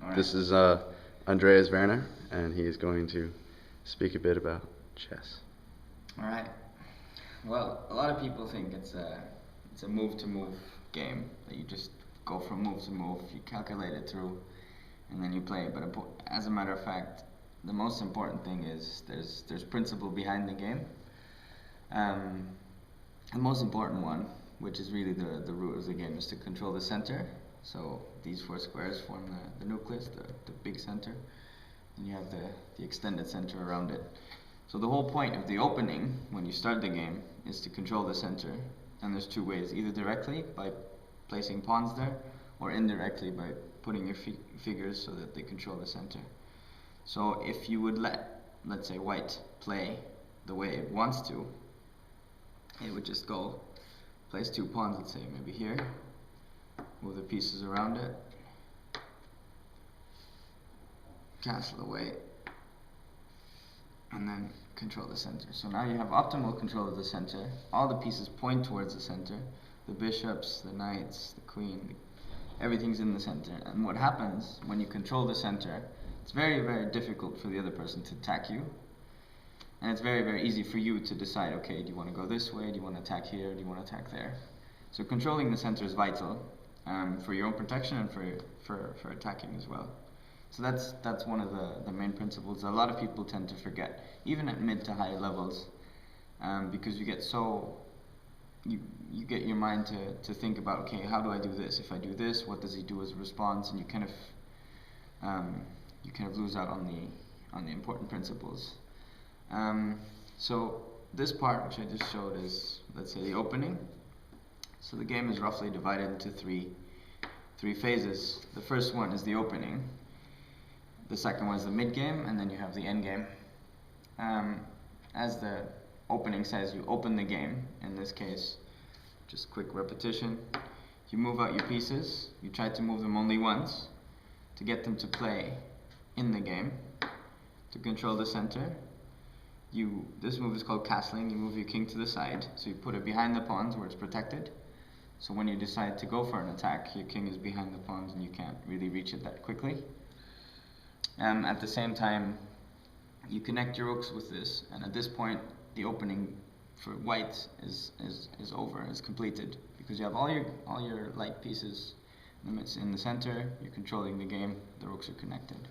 All right. This is Andreas Werner, and he is going to speak a bit about chess. All right. Well, a lot of people think it's a move-to-move game that you just go from move to move, you calculate it through, and then you play. But as a matter of fact, the most important thing is there's principle behind the game. The most important one, which is really the root of the game, is to control the center. So these four squares form the nucleus, the big center, and you have the extended center around it. So the whole point of the opening, when you start the game, is to control the center. And there's two ways, either directly by placing pawns there, or indirectly by putting your figures so that they control the center. So if you would let's say white play the way it wants to, it would just go place two pawns, let's say maybe here, move the pieces around it, castle away, and then control the center. So now you have optimal control of the center. All the pieces point towards the center. The bishops, the knights, the queen, everything's in the center. And what happens when you control the center, it's very, very difficult for the other person to attack you. And it's very, very easy for you to decide, okay, do you want to go this way, do you want to attack here, do you want to attack there? So controlling the center is vital for your own protection and for attacking as well. So that's one of the main principles a lot of people tend to forget, even at mid to high levels, because you get you get your mind to think about, okay, how do I do this? If I do this, what does he do as a response? And you kind of lose out on the important principles. So this part, which I just showed, is, let's say, the opening. So the game is roughly divided into three phases. The first one is the opening. The second one is the mid-game, and then you have the end-game. As the opening says, you open the game. In this case, just quick repetition. You move out your pieces. You try to move them only once to get them to play in the game, to control the center. This move is called castling. You move your king to the side, so you put it behind the pawns where it's protected. So when you decide to go for an attack, your king is behind the pawns and you can't really reach it that quickly. At the same time, you connect your rooks with this, and at this point, the opening for white is over, is completed, because you have all your light pieces in the center. You're controlling the game. The rooks are connected.